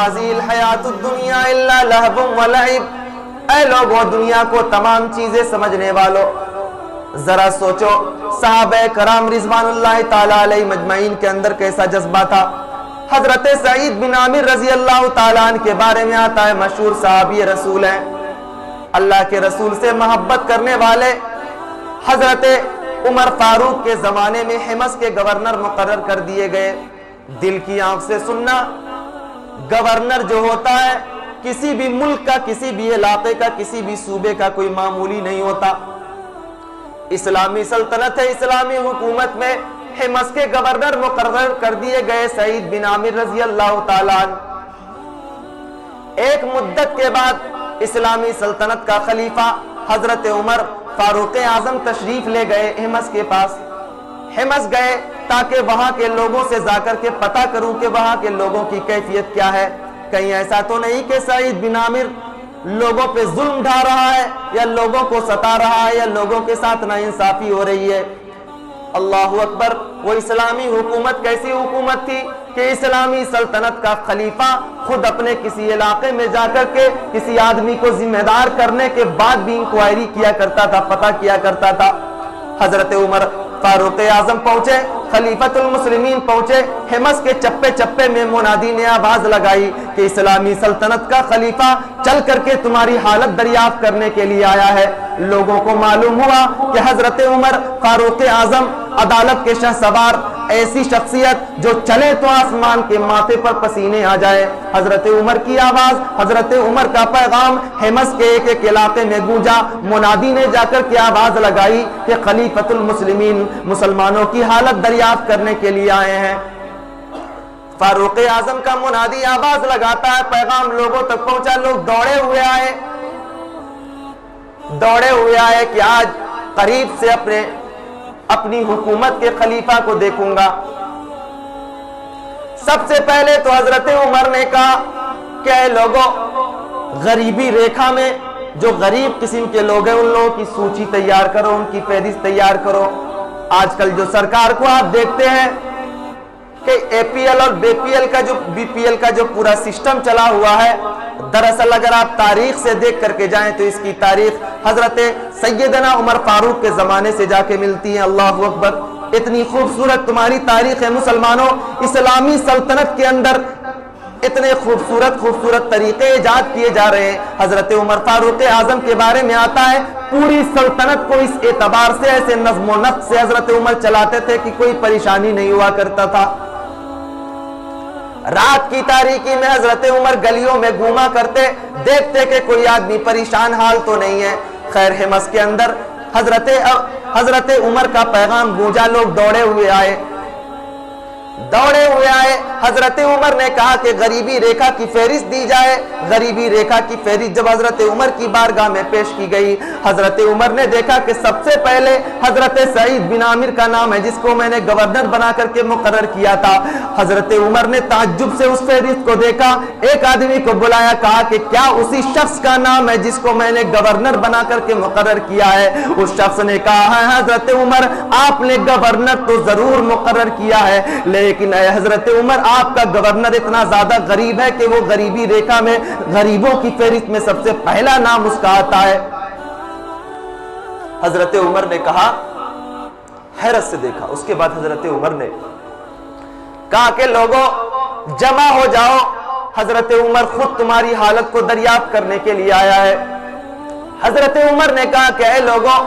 هذه الحیات الدنیا الا لہو ولعب، اے لوگوں دنیا کو تمام چیزیں سمجھنے والوں، ذرا سوچو صحابہ کرام رضوان اللہ تعالیٰ علیہ مجمعین کے اندر کیسا جذبہ تھا۔ حضرت سعید بن عامر رضی اللہ تعالیٰ عنہ کے بارے میں آتا ہے، مشہور صحابی رسول ہیں، اللہ کے رسول سے محبت کرنے والے۔ حضرت عمر فاروق کے زمانے میں حمص کے گورنر مقرر کر دیے گئے۔ دل کی آنکھ سے سننا، گورنر جو ہوتا ہے کسی بھی ملک کا، کسی بھی علاقے کا، کسی بھی صوبے کا کوئی معمولی نہیں ہوتا۔ اسلامی سلطنت ہے، اسلامی حکومت میں حمص کے گورنر مقرر کر دیے گئے سعید بن عامر رضی اللہ تعالیٰ عنہ۔ ایک مدت کے بعد اسلامی سلطنت کا خلیفہ حضرت عمر فاروق اعظم تشریف لے گئے حمص کے پاس۔ حمص گئے تاکہ وہاں کے لوگوں سے جا کر کے پتہ کروں کہ وہاں کے لوگوں کی کیفیت کیا ہے، کہیں ایسا تو نہیں کہ سعید بن عامر لوگوں پہ ظلم ڈھا رہا ہے، یا لوگوں کو ستا رہا ہے، یا لوگوں کے ساتھ ناانصافی ہو رہی ہے۔ اللہ اکبر! وہ اسلامی حکومت کیسی حکومت تھی کہ اسلامی سلطنت کا خلیفہ خود اپنے کسی علاقے میں جا کر کے کسی آدمی کو ذمہ دار کرنے کے بعد بھی انکوائری کیا کرتا تھا، پتہ کیا کرتا تھا۔ حضرت عمر فاروق اعظم پہنچے، خلیفۃ المسلمین پہنچے، حمص کے چپے چپے میں منادی نے آواز لگائی کہ اسلامی سلطنت کا خلیفہ چل کر کے تمہاری حالت دریافت کرنے کے لیے آیا ہے۔ لوگوں کو معلوم ہوا کہ حضرت عمر فاروق اعظم عدالت کے شاہ سوار، ایسی شخصیت جو چلے تو آسمان کے ماتھے پر پسینے آ جائے۔ حضرت عمر کی آواز، حضرت عمر کا پیغام حمص کے ایک ایک علاقے میں گونجا۔ منادی نے جا کر کے آواز لگائی کہ خلیفۃ المسلمین مسلمانوں کی حالت دریافت کرنے کے لیے آئے ہیں۔ فاروق اعظم کا منادی آواز لگاتا ہے، پیغام لوگوں تک پہنچا، لوگ دوڑے ہوئے آئے کہ آج قریب سے اپنی حکومت کے خلیفہ کو دیکھوں گا۔ سب سے پہلے تو حضرت عمر نے کہا کہ اے لوگوں، غریبی ریکھا میں جو غریب قسم کے لوگ ہیں ان لوگوں کی سوچی تیار کرو، ان کی فہرست تیار کرو۔ آج کل جو سرکار کو آپ دیکھتے ہیں کہ اے پی ایل اور بی پی ایل کا جو پورا سسٹم چلا ہوا ہے، دراصل اگر آپ تاریخ سے دیکھ کر کے جائیں تو اس کی تاریخ حضرت سیدنا عمر فاروق کے زمانے سے جا کے ملتی ہے۔ اللہ اکبر! اتنی خوبصورت تمہاری تاریخ ہے مسلمانوں، اسلامی سلطنت کے اندر اتنے خوبصورت طریقے ایجاد کیے جا رہے ہیں۔ حضرت عمر فاروق اعظم کے بارے میں آتا ہے، پوری سلطنت کو اس اعتبار سے ایسے نظم و نسق سے حضرت عمر چلاتے تھے کہ کوئی پریشانی نہیں ہوا کرتا تھا۔ رات کی تاریکی میں حضرت عمر گلیوں میں گھوما کرتے، دیکھتے کہ کوئی آدمی پریشان حال تو نہیں ہے۔ خیر حمص کے اندر حضرت عمر کا پیغام گونجا، لوگ دوڑے ہوئے آئے۔ حضرت عمر نے کہا کہ غریبی ریکھا کی فہرست دی جائے۔ غریبی ریکھا کی فہرست جب حضرت عمر کی بارگاہ میں پیش کی گئی، حضرت عمر نے دیکھا کہ سب سے پہلے حضرت سعید بن عامر کا نام ہے جس کو میں نے گورنر بنا کر کے مقرر کیا تھا۔ حضرت عمر نے تعجب سے اس فہرست کو دیکھا، ایک آدمی کو بلایا، کہا کہ کیا اسی شخص کا نام ہے جس کو میں نے گورنر بنا کر کے مقرر کیا ہے؟ اس شخص نے کہا ہے حضرت عمر، آپ نے گورنر تو ضرور مقرر کیا ہے، لیکن اے حضرت عمر آپ کا گورنر اتنا زیادہ غریب ہے کہ وہ غریبی ریکھا میں غریبوں کی فہرست میں سب سے پہلا نام اس کا آتا ہے۔ حضرت عمر نے کہا، حیرت سے دیکھا۔ اس کے بعد حضرت عمر نے کہا کہ لوگوں جمع ہو جاؤ، حضرت عمر خود تمہاری حالت کو دریافت کرنے کے لیے آیا ہے۔ حضرت عمر نے کہا کہ اے لوگوں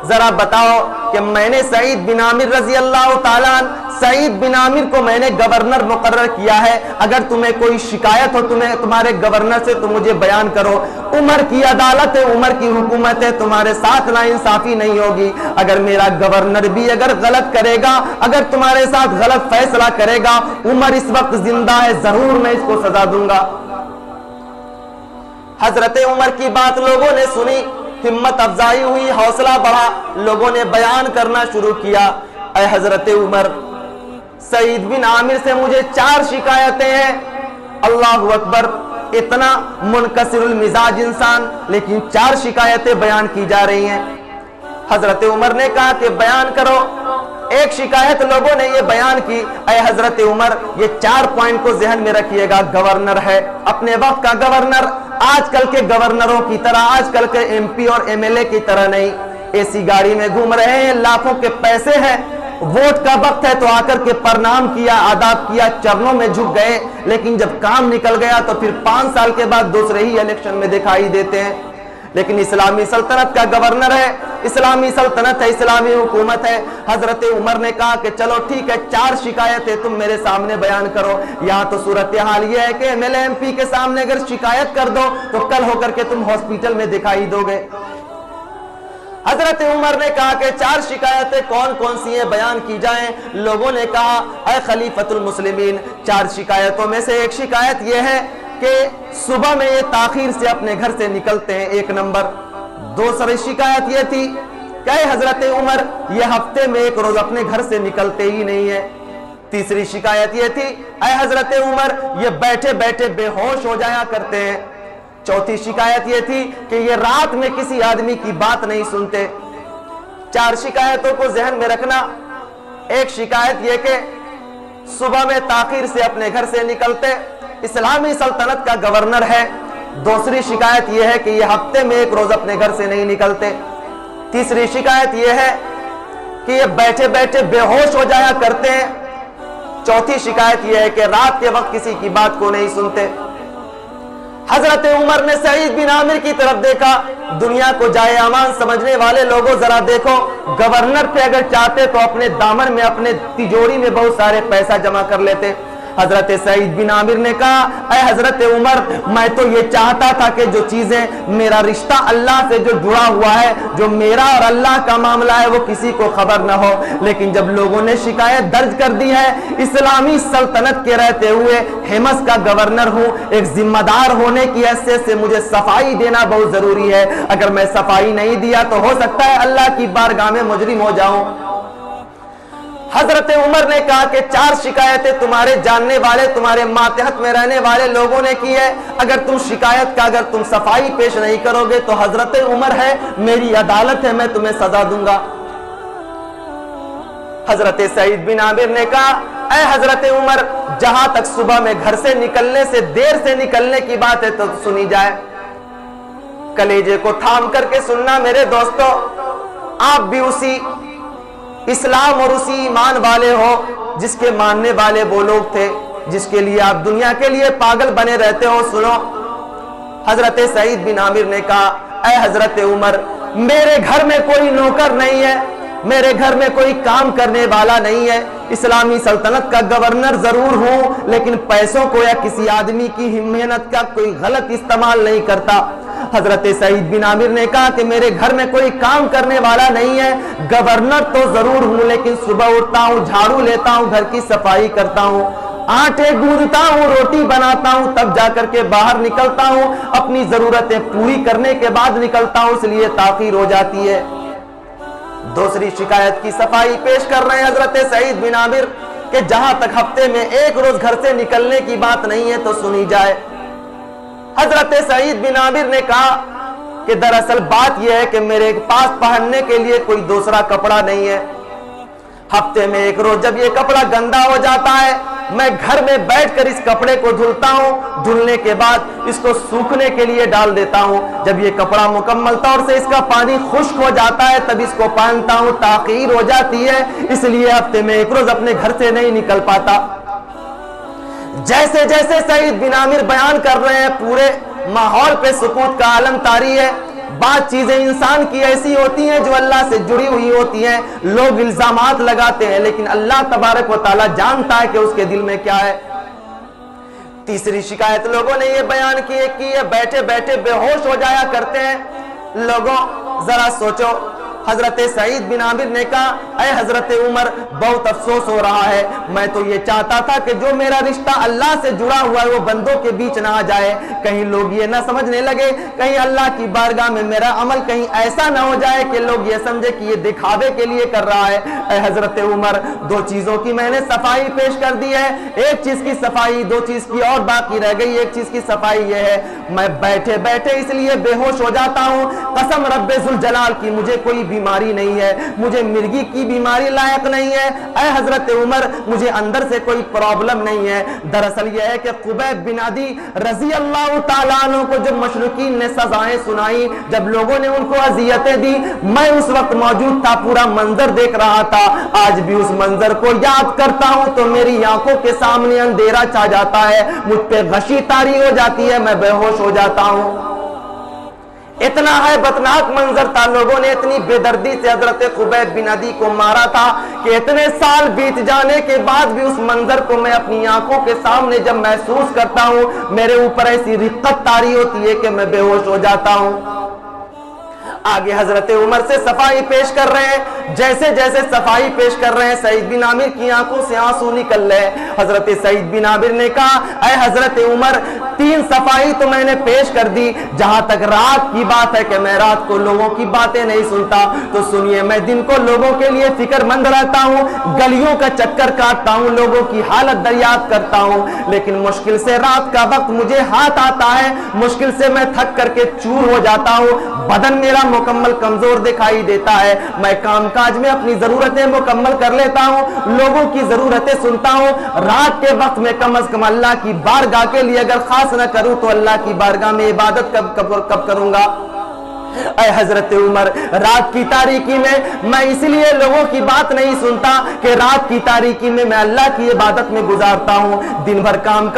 ذرا بتاؤ کہ میں نے سعید بن عامر رضی اللہ تعالیٰ عنہ، سعید بن عامر کو میں نے گورنر مقرر کیا ہے، اگر تمہیں کوئی شکایت ہو تمہارے گورنر سے تو مجھے بیان کرو۔ عمر کی عدالت ہے، عمر کی حکومت ہے، تمہارے ساتھ ناانصافی نہیں ہوگی۔ اگر میرا گورنر بھی اگر غلط کرے گا، اگر تمہارے ساتھ غلط فیصلہ کرے گا، عمر اس وقت زندہ ہے، ضرور میں اس کو سزا دوں گا۔ حضرت عمر کی بات لوگوں نے سنی، ہمت افزائی ہوئی، حوصلہ بڑھا، لوگوں نے بیان کرنا شروع کیا۔ اے حضرت عمر، سعید بن عامر سے مجھے 4 شکایتیں ہیں۔ اللہ اکبر! اتنا منکسر المزاج انسان، لیکن 4 شکایتیں بیان کی جا رہی ہیں۔ حضرت عمر نے کہا کہ بیان کرو۔ ایک شکایت لوگوں نے یہ بیان کی، اے حضرت عمر، یہ 4 پوائنٹ کو ذہن میں رکھیے گا، گورنر ہے، اپنے وقت کا گورنر، آج کل کے گورنروں کی طرح، آج کل کے ایم پی اور ایم ایل اے کی طرح نہیں، ایسی گاڑی میں گھوم رہے ہیں، لاکھوں کے پیسے ہیں، ووٹ کا وقت ہے تو آ کر کے پرنام کیا، آداب کیا، چرنوں میں جھک گئے، لیکن جب کام نکل گیا تو پھر 5 سال کے بعد دوسرے ہی الیکشن میں دکھائی دیتے ہیں۔ لیکن اسلامی سلطنت کا گورنر ہے، اسلامی سلطنت ہے، اسلامی حکومت ہے۔ حضرت عمر نے کہا کہ چلو ٹھیک ہے، 4 شکایتیں تم میرے سامنے بیان کرو۔ یہاں تو صورتحال یہ ہے کہ M L A M P کے سامنے اگر شکایت کر دو تو کل ہو کر کے تم ہاسپٹل میں دکھائی دو گے۔ حضرت عمر نے کہا کہ 4 شکایتیں کون کون سی ہیں بیان کی جائیں۔ لوگوں نے کہا اے خلیفۃ المسلمین، 4 شکایتوں میں سے ایک شکایت یہ ہے کہ صبح میں یہ تاخیر سے اپنے گھر سے نکلتے ہیں، 1 نمبر۔ دوسری شکایت یہ تھی کہ اے حضرت عمر، یہ ہفتے میں 1 روز اپنے گھر سے نکلتے ہی نہیں ہے۔ تیسری شکایت یہ تھی اے حضرت عمر، یہ بیٹھے بیٹھے بے ہوش ہو جایا کرتے ہیں۔ چوتھی شکایت یہ تھی کہ یہ رات میں کسی آدمی کی بات نہیں سنتے۔ 4 شکایتوں کو ذہن میں رکھنا۔ ایک شکایت یہ کہ صبح میں تاخیر سے اپنے گھر سے نکلتے، اسلامی سلطنت کا گورنر ہے۔ دوسری شکایت یہ ہے کہ یہ ہفتے میں 1 روز اپنے گھر سے نہیں نکلتے۔ تیسری شکایت یہ ہے کہ یہ بیٹھے بیٹھے بے ہوش ہو جایا کرتے ہیں۔ چوتھی شکایت یہ ہے کہ رات کے وقت کسی کی بات کو نہیں سنتے۔ حضرت عمر نے سعید بن عامر کی طرف دیکھا، دنیا کو جائے امان سمجھنے والے لوگوں ذرا دیکھو، گورنر پہ اگر چاہتے تو اپنے دامن میں، اپنے تجوری میں بہت سارے پیسہ جمع کر لیتے۔ حضرت سعید بن عامر نے کہا اے حضرت عمر، میں تو یہ چاہتا تھا کہ جو چیزیں میرا رشتہ اللہ سے جو جڑا ہوا ہے، جو میرا اور اللہ کا معاملہ ہے، وہ کسی کو خبر نہ ہو، لیکن جب لوگوں نے شکایت درج کر دی ہے، اسلامی سلطنت کے رہتے ہوئے حمص کا گورنر ہوں، ایک ذمہ دار ہونے کی حیثیت سے مجھے صفائی دینا بہت ضروری ہے۔ اگر میں صفائی نہیں دیا تو ہو سکتا ہے اللہ کی بارگاہ میں مجرم ہو جاؤں۔ حضرت عمر نے کہا کہ 4 شکایتیں تمہارے جاننے والے، تمہارے ماتحت میں رہنے والے لوگوں نے کی ہے، اگر تم شکایت کا، اگر تم صفائی پیش نہیں کرو گے تو حضرت عمر ہے، میری عدالت ہے، میں تمہیں سزا دوں گا۔ حضرت سعید بن عامر نے کہا اے حضرت عمر، جہاں تک صبح میں گھر سے نکلنے سے، دیر سے نکلنے کی بات ہے تو سنی جائے۔ کلیجے کو تھام کر کے سننا میرے دوستو، آپ بھی اسی اسلام اور اسی ایمان والے ہو جس کے ماننے والے وہ لوگ تھے جس کے لیے آپ دنیا کے لیے پاگل بنے رہتے ہو۔ سنو، حضرت سعید بن عامر نے کہا اے حضرت عمر، میرے گھر میں کوئی نوکر نہیں ہے، میرے گھر میں کوئی کام کرنے والا نہیں ہے، اسلامی سلطنت کا گورنر ضرور ہوں لیکن پیسوں کو یا کسی آدمی کی محنت کا کوئی غلط استعمال نہیں کرتا۔ حضرت سعید بن عامر نے کہا کہ میرے گھر میں کوئی کام کرنے والا نہیں ہے، گورنر تو ضرور ہوں لیکن صبح اٹھتا ہوں، جھاڑو لیتا ہوں، گھر کی صفائی کرتا ہوں، آٹے گوندتا ہوں، روٹی بناتا ہوں، تب جا کر کے باہر نکلتا ہوں، اپنی ضرورتیں پوری کرنے کے بعد نکلتا ہوں، اس لیے تاخیر ہو جاتی ہے۔ دوسری شکایت کی صفائی پیش کر رہے ہیں حضرت سعید بن عامر کہ جہاں تک ہفتے میں 1 روز گھر سے نکلنے کی بات نہیں ہے تو سنی جائے۔ حضرت سعید بن عامر نے کہا کہ دراصل بات یہ ہے کہ میرے پاس پہننے کے لیے کوئی دوسرا کپڑا نہیں ہے، ہفتے میں 1 روز جب یہ کپڑا گندا ہو جاتا ہے، میں گھر میں بیٹھ کر اس کپڑے کو دھلتا ہوں، دھلنے کے بعد اس کو سوکھنے کے لیے ڈال دیتا ہوں، جب یہ کپڑا مکمل طور سے اس کا پانی خشک ہو جاتا ہے تب اس کو پہنتا ہوں، تاخیر ہو جاتی ہے، اس لیے ہفتے میں 1 روز اپنے گھر سے نہیں نکل پاتا۔ جیسے جیسے سعید بن عامر بیان کر رہے ہیں، پورے ماحول پہ سکوت کا عالم طاری ہے۔ بعض چیزیں انسان کی ایسی ہوتی ہیں جو اللہ سے جڑی ہوئی ہوتی ہیں، لوگ الزامات لگاتے ہیں لیکن اللہ تبارک و تعالی جانتا ہے کہ اس کے دل میں کیا ہے۔ تیسری شکایت لوگوں نے یہ بیان کی ہے کہ یہ بیٹھے بیٹھے بے ہوش ہو جایا کرتے ہیں۔ لوگوں ذرا سوچو، حضرت سعید بن عامر نے کہا اے حضرت عمر، بہت افسوس ہو رہا ہے، میں تو یہ چاہتا تھا کہ جو میرا رشتہ اللہ سے جڑا ہوا ہے وہ بندوں کے بیچ نہ آ جائے، کہیں لوگ یہ نہ سمجھنے لگے، کہیں اللہ کی بارگاہ میں میرا عمل کہیں ایسا نہ ہو جائے کہ لوگ یہ سمجھے کہ یہ دکھاوے کے لیے کر رہا ہے۔ اے حضرت عمر، 2 چیزوں کی میں نے صفائی پیش کر دی ہے، ایک چیز کی صفائی، 2 چیز کی اور باقی رہ گئی۔ ایک چیز کی صفائی یہ ہے، میں بیٹھے بیٹھے اس لیے بے ہوش ہو جاتا ہوں، قسم رب ذوالجلال کی مجھے کوئی بیماری نہیں ہے، مجھے مرگی کی بیماری لائق نہیں ہے، اے حضرت عمر مجھے اندر سے کوئی پرابلم نہیں ہے۔ دراصل یہ ہے کہ خبیب بن عدی رضی اللہ تعالیٰ عنہ کو جب مشرکین نے سزائیں سنائی، جب لوگوں نے ان کو اذیتیں دی، میں اس وقت موجود تھا، پورا منظر دیکھ رہا تھا۔ آج بھی اس منظر کو یاد کرتا ہوں تو میری آنکھوں کے سامنے اندھیرا چھا جاتا ہے، مجھ پہ غشی طاری ہو جاتی ہے، میں بے ہوش ہو جاتا ہوں۔ اتنا ہے بتناک منظر تھا، لوگوں نے اتنی بے دردی سے حضرت خبیب بن عدی کو مارا تھا کہ اتنے سال بیت جانے کے بعد بھی اس منظر کو میں اپنی آنکھوں کے سامنے جب محسوس کرتا ہوں، میرے اوپر ایسی رقت طاری ہوتی ہے کہ میں بے ہوش ہو جاتا ہوں۔ آگے حضرت عمر سے صفائی پیش کر رہے ہیں، جیسے جیسے صفائی پیش کر رہے ہیں سعید بن عامر کی آنکھوں سے آنسو نکل رہے۔ حضرت سعید بن عامر نے کہا اے حضرت عمر 3 صفائی تو میں نے پیش کر دی، جہاں تک رات کی بات ہے کہ میں رات کو لوگوں کی باتیں نہیں سنتا، تو سنیے میں دن کو لوگوں کے لیے فکر مند رہتا ہوں، گلیوں کا چکر کاٹتا ہوں، لوگوں کی حالت دریافت کرتا ہوں، لیکن مشکل سے رات کا وقت مجھے ہاتھ آتا ہے، مشکل سے میں تھک کر کے چور ہو جاتا ہوں، بدن میرا مکمل کمزور دکھائی دیتا ہے، میں کام کاج میں اپنی ضرورتیں مکمل کر لیتا ہوں، لوگوں کی ضرورتیں سنتا ہوں، رات کے وقت میں کم از کم اللہ کی بارگاہ کے لیے اگر خاص نہ کروں تو اللہ کی بارگاہ میں عبادت کب کروں گا؟ اے حضرت عمر رات کی تاریکی میں اس لیے لوگوں کی بات نہیں سنتا کہ رات کی تاریکی میں اللہ کی عبادت میں گزارتا ہوں، دن بھر کام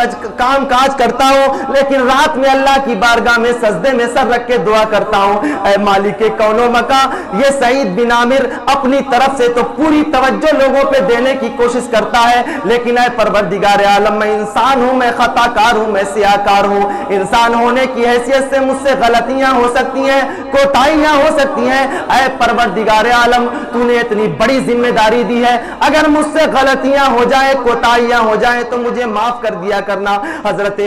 کاج کرتا ہوں، لیکن رات میں اللہ کی بارگاہ میں سجدے میں سر رکھ کے دعا کرتا ہوں۔ اے مالک کون و مکان، یہ سعید بن عامر اپنی طرف سے تو پوری توجہ لوگوں پہ دینے کی کوشش کرتا ہے، لیکن اے پروردگار عالم میں انسان ہوں، میں خطا کار ہوں، میں سیاہکار ہوں، انسان ہونے کی حیثیت سے مجھ سے غلطیاں ہو سکتی ہیں، کوتاہیاں ہو سکتی ہیں، اے پروردگار عالم تو نے اتنی بڑی ذمہ داری دی ہے، اگر مجھ سے غلطیاں ہو جائیں، کوتاہیاں ہو جائیں تو مجھے معاف کر دیا کرنا۔ حضرت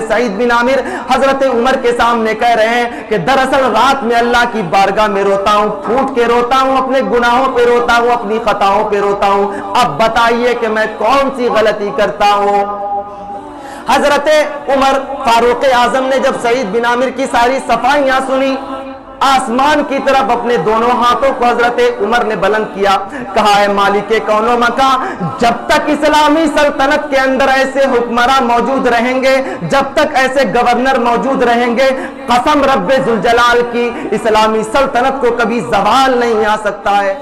سعید بن عامر حضرت عمر کے سامنے کہہ رہے ہیں کہ دراصل رات میں اللہ کی بارگاہ میں روتا ہوں، پھوٹ کے روتا ہوں، اپنے گناہوں پہ روتا ہوں، اپنی خطاؤں پہ روتا ہوں، اب بتائیے کہ میں کون سی غلطی کرتا ہوں؟ حضرت عمر فاروق اعظم نے جب سعید بن عامر کی ساری صفائیاں سنی، آسمان کی طرف اپنے دونوں ہاتھوں کو حضرت عمر نے بلند کیا، کہا ہے مالک کون و مکان، جب تک اسلامی سلطنت کے اندر ایسے حکمراں موجود رہیں گے، جب تک ایسے گورنر موجود رہیں گے، قسم رب ذوالجلال کی اسلامی سلطنت کو کبھی زوال نہیں آ سکتا ہے۔